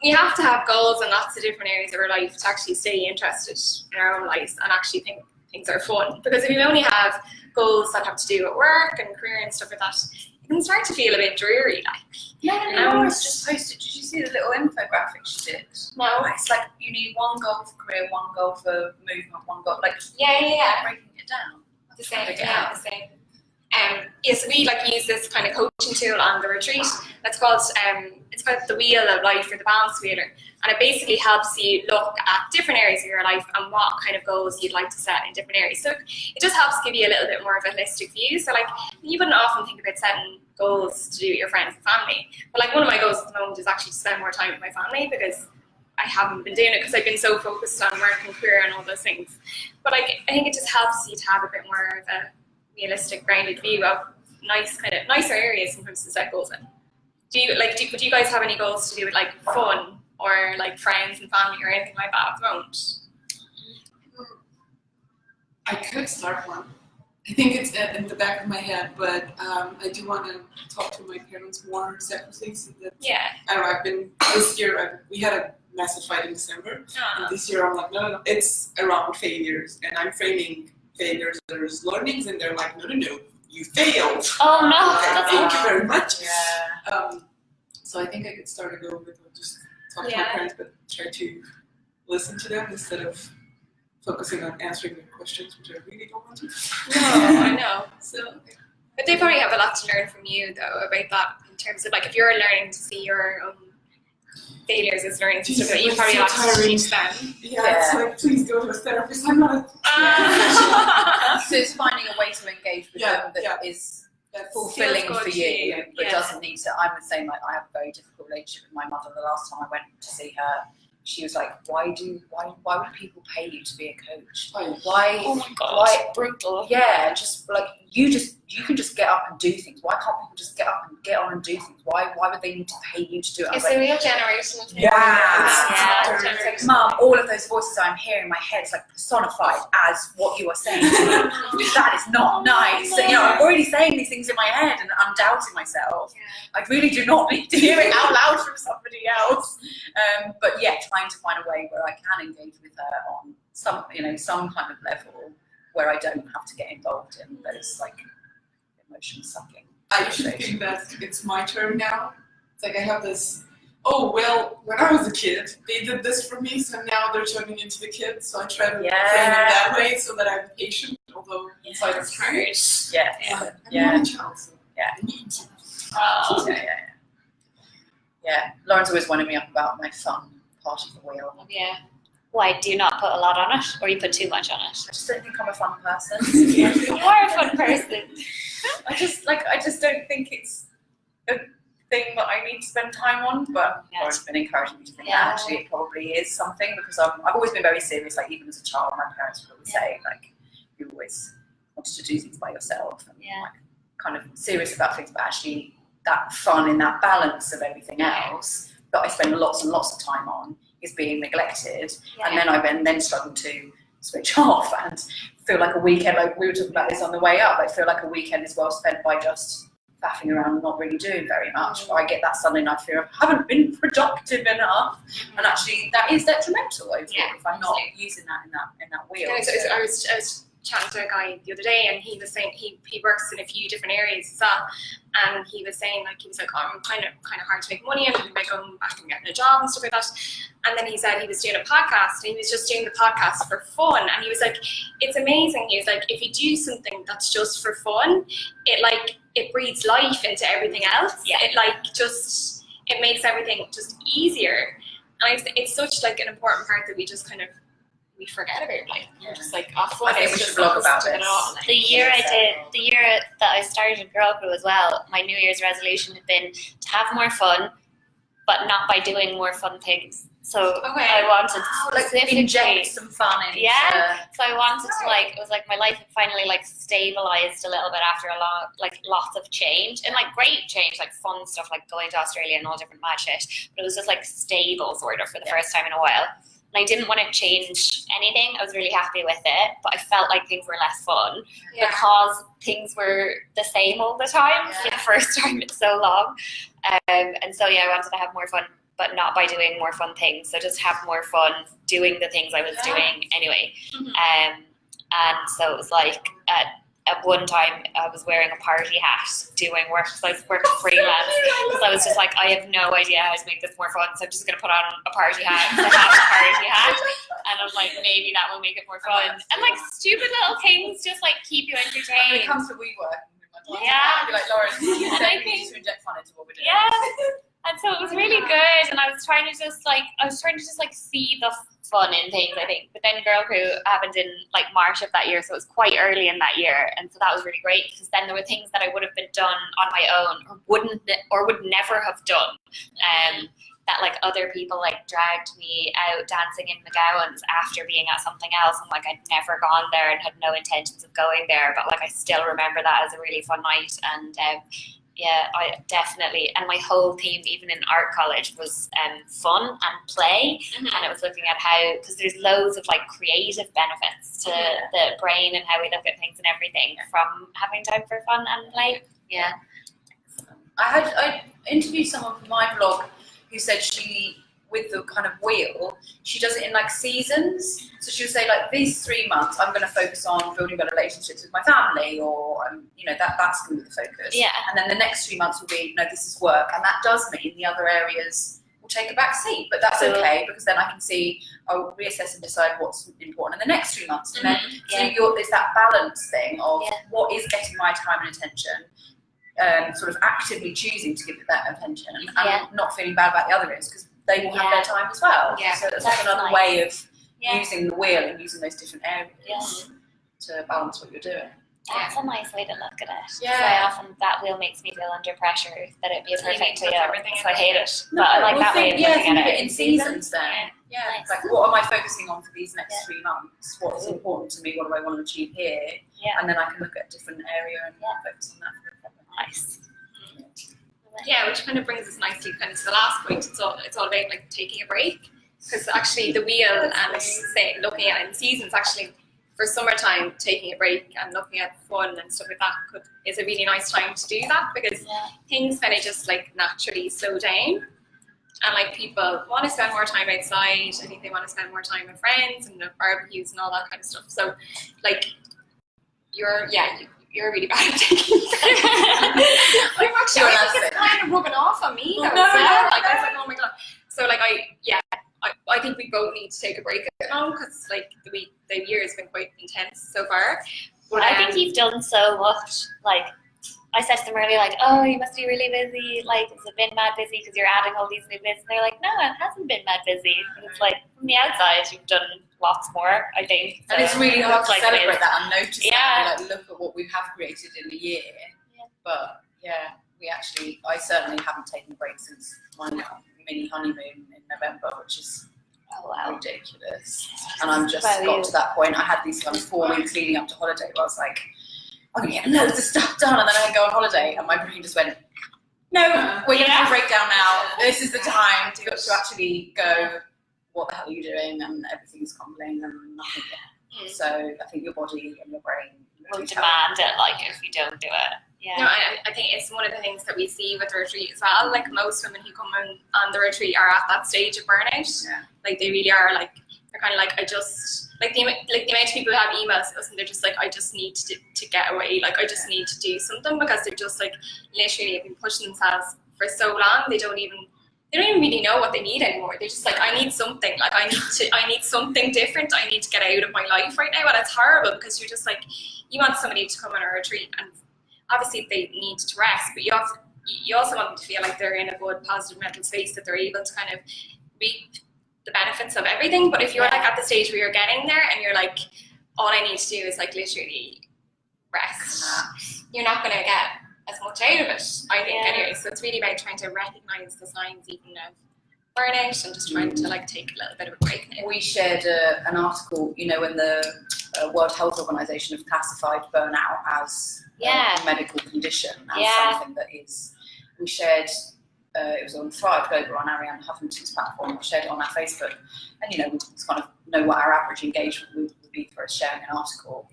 we have to have goals in lots of different areas of our life to actually stay interested in our own lives and actually think things are fun. Because if you only have goals that have to do with work and career and stuff like that, it can start to feel a bit dreary. Like, I was just posted. Did you see the little infographic she did? No. It's like, you need one goal for career, one goal for movement, one goal, like, breaking it down. The same. The same. Yes, we use this kind of coaching tool on the retreat. That's called it's called the Wheel of Life, or the Balance Wheeler, and it basically helps you look at different areas of your life and what kind of goals you'd like to set in different areas. So it just helps give you a little bit more of a holistic view. So like, you wouldn't often think about setting goals to do with your friends and family, but like, one of my goals at the moment is actually to spend more time with my family, because I haven't been doing it because I've been so focused on work and career and all those things. But like, I think it just helps you to have a bit more of a realistic, grounded view of nicer areas sometimes to set goals in. Do you guys have any goals to do with like fun or like friends and family or anything like that at the moment? I could start one. I think it's in the back of my head, but I do want to talk to my parents more separately. So that, I don't know, I've been, this year, we had a massive fight in December. And this year I'm like, no, it's around failures. And I'm framing failures as learnings, and they're like, no, you failed. Oh no! Thank you very much. Yeah. So I think I could start a go with just talk to my parents, but try to listen to them instead of focusing on answering their questions, which I really don't want to. No, I know. So, but they probably have a lot to learn from you, though, about that, in terms of like, if you're learning to see your own failures as learning to stuff, you probably have to teach them. It's like, please go to a therapist. I'm not. So it's finding a way to engage with them that is fulfilling for you, but doesn't need to. I'm the same. Like, I have a very difficult relationship with my mother. The last time I went to see her, she was like, why would people pay you to be a coach? Why? Oh my god! Why? Brutal. Yeah, just like, you can just get up and do things. Why can't people just get up and get on and do things? Why would they need to pay you to do it? It's a real generational thing. Mum, all of those voices I'm hearing in my head is like personified as what you are saying to me. That is not nice. And, I'm already saying these things in my head and I'm doubting myself. I really do not need to hear it out loud from somebody else. But trying to find a way where I can engage with her on some kind of level where I don't have to get involved in those like emotion sucking. I usually think that it's my turn now. It's like I have this, when I was a kid, they did this for me, so now they're turning into the kids, so I try to frame it that way so that I'm patient, although inside it's hard. I'm not a child, so I need to. Lauren's always winding me up about my fun part of the wheel. Yeah. Why do you not put a lot on it, or you put too much on it? I just don't think I'm a fun person. You are a fun person. I just don't think it's thing that I need to spend time on, but Lauren's been encouraging me to think that actually it probably is something, because I've always been very serious, like even as a child, my parents would always say, like, you always wanted to do things by yourself, and like, kind of serious about things, but actually that fun in that balance of everything else that I spend lots and lots of time on is being neglected, and then I then struggle to switch off and feel like a weekend, like we were talking about this on the way up, I feel like a weekend is well spent by just faffing around and not really doing very much. But I get that Sunday night fear of I haven't been productive enough, and actually that is detrimental if I'm not using that in that wheel. I was chatting to a guy the other day, and he was saying he works in a few different areas as well, and he was saying oh, I'm kind of hard to make money, I'm thinking about going back and getting a job and stuff like that. And then he said he was doing a podcast, and he was just doing the podcast for fun, and he was like, it's amazing. He was like, if you do something that's just for fun, it breathes life into everything else. It makes everything just easier. And it's such like an important part that we just kind of we forget about, like we're just like off. I think we should blog about it. The year that I started GirlCrew as well, my New Year's resolution had been to have more fun, but not by doing more fun things. So I wanted specifically inject some fun into. So I wanted to it was like my life had finally stabilized a little bit after a lot, lots of change, and great change, fun stuff, going to Australia and all different mad shit. But it was just stable sort of for the first time in a while. And I didn't want to change anything. I was really happy with it, but I felt like things were less fun because things were the same all the time for the first time in so long. And so I wanted to have more fun, but not by doing more fun things. So just have more fun doing the things I was doing anyway. And so it was at one time I was wearing a party hat doing work, because I was working freelance, because I was just I have no idea how to make this more fun, so I'm just going to put on a party hat to have a party hat, and I was maybe that will make it more fun. And stupid little things just keep you entertained. When it comes to WeWork, I'd be like, Lauren, you need to inject fun into what we're doing. And so it was really good, and I was trying to just see the fun in things, I think. But then GirlCrew happened in March of that year, so it was quite early in that year, and so that was really great, because then there were things that I would have been done on my own, or would never have done, that other people dragged me out dancing in McGowan's after being at something else, and I'd never gone there and had no intentions of going there, but I still remember that as a really fun night. And I definitely, and my whole theme, even in art college, was fun and play, and it was looking at how, because there's loads of creative benefits to the brain and how we look at things and everything from having time for fun and play. I interviewed someone from my blog who said she, with the kind of wheel, she does it in seasons. So she'll say these 3 months I'm going to focus on building better relationships with my family, or that's going to be the focus. And then the next 3 months will be, this is work, and that does mean the other areas will take a back seat. But that's okay, because then I can see, I'll reassess and decide what's important in the next 3 months. And then there's that balance thing of what is getting my time and attention, sort of actively choosing to give it that attention, and not feeling bad about the other areas, because they will have their time as well. So that's another way of using the wheel and using those different areas to balance what you're doing. That's a nice way to look at it. I often, that wheel makes me feel under pressure that it'd be a perfect wheel, so I hate it. But I like that way of looking at it. In seasons then. What am I focusing on for these next 3 months? What's important to me? What do I want to achieve here? And then I can look at a different area and focus on that. Nice. Which kind of brings us nicely kind of to the last point. It's all about taking a break, because actually the wheel and looking at it in seasons, actually for summertime, taking a break and looking at fun and stuff like that is a really nice time to do that, because things kind of just naturally slow down, and people want to spend more time outside. I think they want to spend more time with friends and barbecues and all that kind of stuff. So you're really bad at taking breaks. I'm actually, I think it's kind of rubbing off on me though. I was oh my god. So I think we both need to take a break at home, because the year has been quite intense so far. But I think you've done so much. I said to them earlier, oh, you must be really busy. Has it been mad busy because you're adding all these new bits? And they're like, no, it hasn't been mad busy. And it's from the outside, you've done lots more, I think. So, and it's really hard to celebrate that and notice that. Look at what we have created in a year. But we I certainly haven't taken a break since my mini honeymoon in November, which is ridiculous. And I'm just got to that point. I had these kind of 4 weeks leading up to holiday where I was like, I'm going to get loads of stuff done, and then I go on holiday, and my brain just went, no, we're going to have a breakdown now. This is the time to actually go, what the hell are you doing? And everything's crumbling and nothing yet. So I think your body and your brain will demand it, like, if you don't do it. Yeah. No, I think it's one of the things that we see with the retreat as well. Like, most women who come on the retreat are at that stage of burnout. Yeah. Like, they really are, like, they're kind of like, I just, like the amount of people who have emails to us and they're just like, I just need to get away. Like, I just need to do something, because they're just like, literally have been pushing themselves for so long. They don't even really know what they need anymore. They're just like, I need something. Like, I need something different. I need to get out of my life right now. And it's horrible, because you're just like, you want somebody to come on a retreat, and obviously they need to rest, but you also want them to feel like they're in a good, positive mental space, that they're able to kind of reap the benefits of everything. But if you're like at the stage where you're getting there and you're like, all I need to do is like literally rest, you're not going to get as much out of it, I think, anyway. So it's really about trying to recognise the signs even of burnout and just trying to like take a little bit of a break now. We shared an article, you know, when the World Health Organization have classified burnout as a medical condition, and something that is, we shared, it was on Thrive Global on Arianne Huffington's platform, we shared it on our Facebook, and you know, we just kind of know what our average engagement would be for us sharing an article.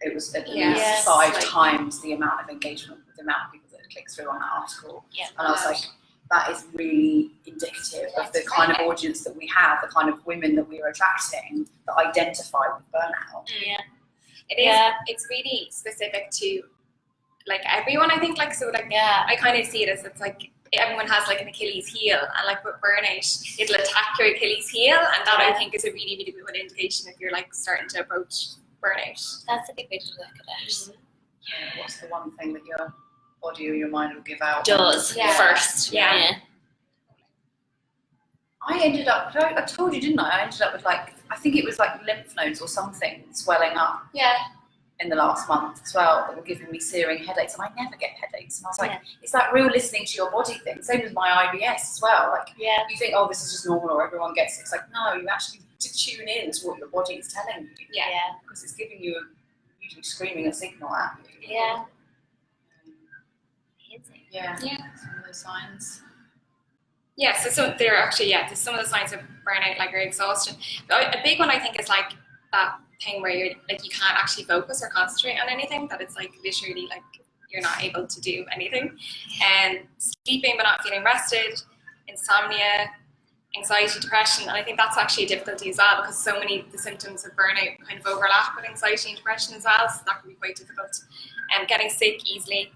It was at least 5 times the amount of engagement with the amount of people that had clicked through on that article. Yeah. And I was like, that is really indicative of the kind of audience that we have, the kind of women that we are attracting that identify with burnout. Yeah. It is. It's really specific to like everyone, I think. Like, so like, I kind of see it as, it's like everyone has like an Achilles heel, and like with burnout, it'll attack your Achilles heel, and that I think is a really, really good indication if you're like starting to approach burnout. That's a good way to look at it. Yeah. What's the one thing that your body or your mind will give out? First. Yeah. I ended up, I told you, didn't I? I ended up with like, I think it was like lymph nodes or something swelling up in the last month as well, that were giving me searing headaches, and I never get headaches. And I was like, it's that real listening to your body thing. Same with my IBS as well. Like, you think, oh, this is just normal, or everyone gets it. It's like, no, you actually need to tune in to what your body is telling you. Yeah. Because it's giving you, usually screaming a signal at you. Yeah. Yeah. Some of those signs. Yeah, so there are actually, some of the signs of burnout, like, are exhaustion. But a big one, I think, is like that thing where you're like, you can't actually focus or concentrate on anything, that it's like literally like you're not able to do anything. And sleeping but not feeling rested, insomnia, anxiety, depression. And I think that's actually a difficulty as well, because so many of the symptoms of burnout kind of overlap with anxiety and depression as well, so that can be quite difficult. And getting sick easily.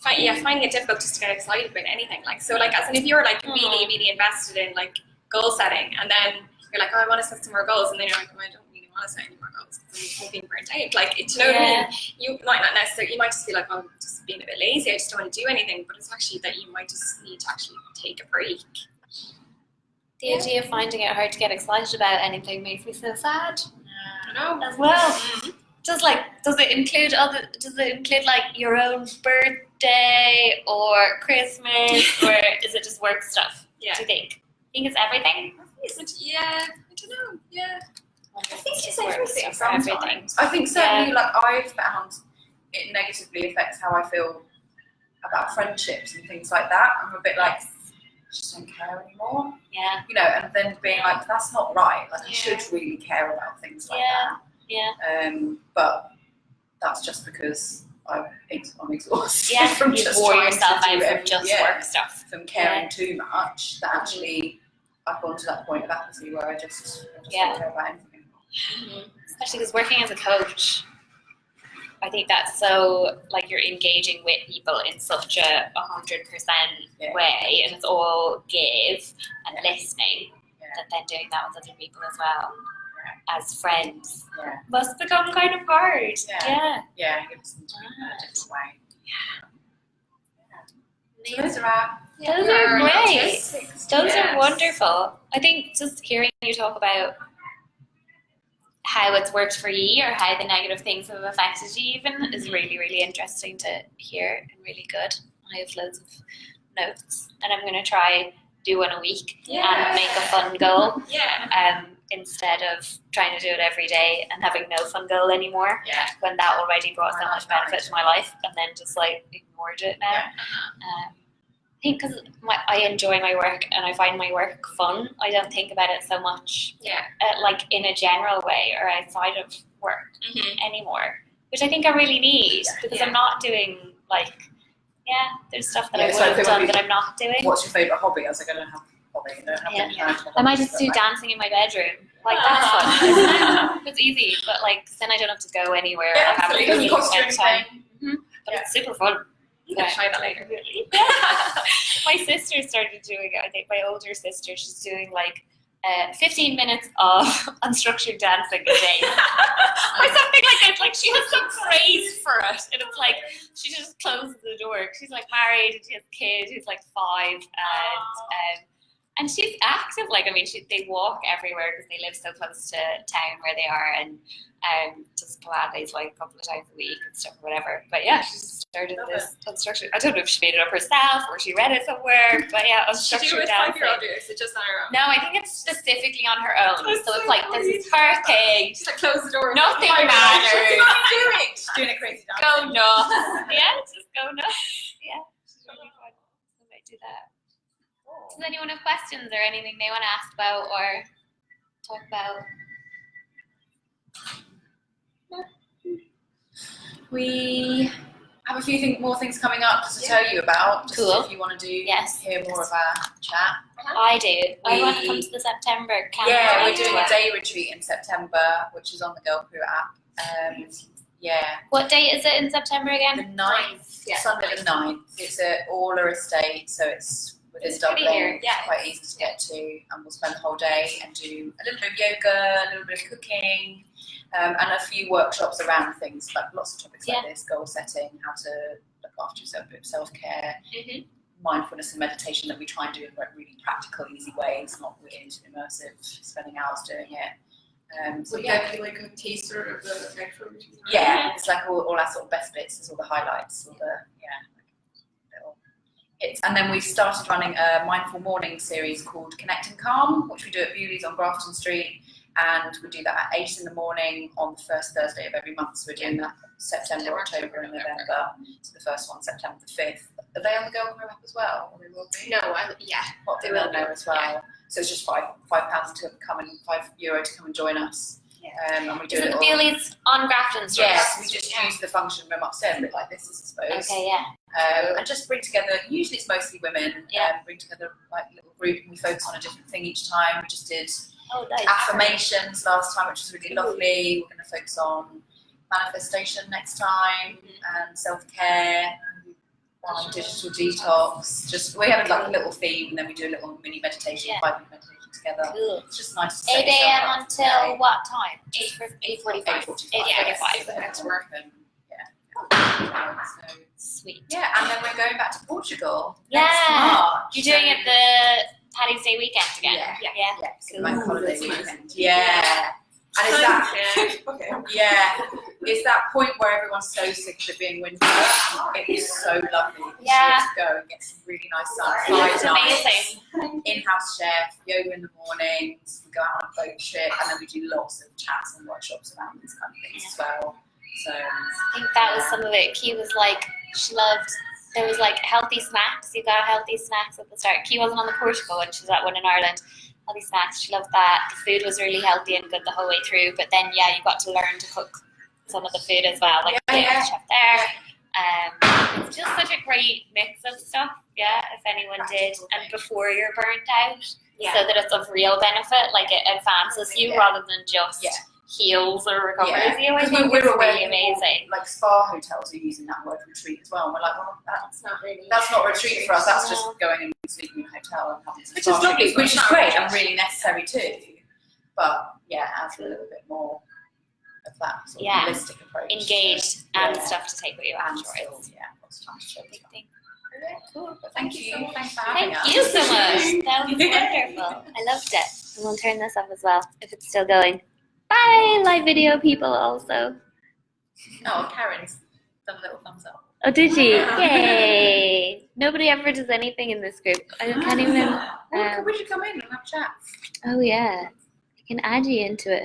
Finding it difficult just to get excited about anything. Like, so like, as in if you're like really, really invested in like goal setting, and then you're like, oh, I want to set some more goals, and then you're like, oh, I don't really want to set any more goals because I'm being burnt out. Like, do you know what I mean? You might not necessarily, you might just be like, oh, I'm just being a bit lazy, I just don't want to do anything, but it's actually that you might just need to actually take a break. The idea of finding it hard to get excited about anything makes me so sad. I know. As well. Does it include like your own birthday or Christmas, or is it just work stuff? Yeah. Do you think? It's everything? I don't know. Yeah. I think it's everything sometimes. I think certainly, like, I've found it negatively affects how I feel about friendships and things like that. I'm a bit like, I just don't care anymore. Yeah. You know, and then being like, that's not right. Like, I should really care about things like that. Yeah. But that's just because I'm exhausted from just wore yourself out from just work stuff. From caring too much, that actually I've gone to that point of apathy where I just don't care about anything anymore. Especially because working as a coach, I think that's so, like, you're engaging with people in such a 100% way, and it's all give and listening, that then doing that with other people as well. As friends must become kind of hard. It's in a different way. So those are those are great. Those are wonderful. I think just hearing you talk about how it's worked for you, or how the negative things have affected you even, is really, really interesting to hear, and really good. I have loads of notes, and I'm going to try do one a week and make a fun goal. Instead of trying to do it every day and having no fun goal anymore. When that already brought so much benefit to my life, and then just like ignored it now. I think because I enjoy my work and I find my work fun, I don't think about it so much like in a general way or outside of work anymore, which I think I really need because I'm not doing like, there's stuff that I would have done that I'm not doing. What's your favourite hobby? I was like, I don't have a hobby. I don't have any hobby. I might just do dancing in my bedroom. Like, that's fun, isn't it? It's easy, but like, then I don't have to go anywhere. Yeah, I have it doesn't cost you anything. But it's super fun. You can try that later. My sister started doing it. I think my older sister, she's doing like 15 minutes of unstructured dancing a day. Or something like that. Like, she has some craze for it. And it's like, she just closes the door. She's like married and she has a kid who's like 5. And she's active. Like, I mean, they walk everywhere because they live so close to town where they are, and just Pilates like a couple of times a week and stuff or whatever. But yeah, she started this unstructured. I don't know if she made it up herself or she read it somewhere. But yeah, unstructured dancing. She do it with 5-year-old, or is it just on her own? No, I think it's specifically on her own. So it's like, this is her thing. Just like close the door. Nothing matters. She's doing a crazy dance. Go nuts. Yeah, just go nuts. Yeah, she's really fun. So I do that. Does anyone have questions or anything they want to ask about or talk about? We have a few more things coming up just to tell you about. Just if you want to hear more of our chat. I do. I want to come to the September camp. Yeah, we're doing a day retreat in September, which is on the GirlCrew app. What date is it in September again? The 9th, Sunday the 9th. It's at Orla Estate, so it's within Dublin. It's quite easy to get to, and we'll spend the whole day and do a little bit of yoga, a little bit of cooking, and a few workshops around things, like lots of topics like this: goal setting, how to look after yourself, a bit of self-care, mindfulness and meditation that we try and do in really practical, easy ways, not weird, immersive, spending hours doing it. So that like a taster of the actual routine? Yeah, it's like all our sort of best bits, it's all the highlights, all the little hits. And then we've started running a mindful morning series called Connect and Calm, which we do at Bewley's on Grafton Street, and we do that at 8 in the morning on the first Thursday of every month. So we're doing that September, October, and November. So the first one, September the 5th. Are they on the GirlCrew app as well? Or they will be? No, They will know as well. Yeah. So it's just £5 to come and €5 to come and join us. And we do it the Bewley's on Grafton Street? Yes, we just use the function room upstairs, a bit like this, I suppose. Okay, yeah. And just bring together, usually it's mostly women, bring together like a little group, and we focus on a different thing each time. We just did affirmations last time, which was really lovely. We're going to focus on manifestation next time, and self-care, on digital detox. Just we have like a little theme, and then we do a little mini meditation, 5-minute meditation together. Cool. It's just nice to 8 a.m. until what time? 8:45. 8:45. That's work. So, sweet. Yeah, and then we're going back to Portugal. Yeah. Next March. You're doing it the Paddy's Day weekend again? Yeah. Cool. Bank holiday weekend. Yeah. And it's that, it's that point where everyone's so sick of it being winter. It is so lovely to go and get some really nice sun. It's amazing. In-house chef, yoga in the mornings, we go out on a boat trip, and then we do lots of chats and workshops around these kind of things as well. So I think that was some of it. Key was like, she loved, there was like healthy snacks. You got healthy snacks at the start. Key wasn't on the Portugal when she was at one in Ireland. Healthy snacks, she loved that. The food was really healthy and good the whole way through, but then you got to learn to cook some of the food as well, like the chef there. It's just such a great mix of stuff, if anyone did, and before you're burnt out, so that it's of real benefit, like it advances you rather than just heals or recovers you. I think it's really amazing. Like spa hotels are using that word retreat as well, and we're like, well, that's not a retreat for us, that's just going and sleeping in a hotel and having some which is lovely, which is great and really necessary too, but adds a little bit more of that sort of holistic approach. Engaged and stuff to take with you afterwards. Lots of time to show big thing. Cool. But thank you. Thanks for having us. Thank you so much. That was wonderful. I loved it. And we'll turn this off as well if it's still going. Bye, live video people also. Oh, Karen's done a little thumbs up. Oh, did you? Yay! Nobody ever does anything in this group. I can't even. We should come in and have a chat. Oh yeah, I can add you into it.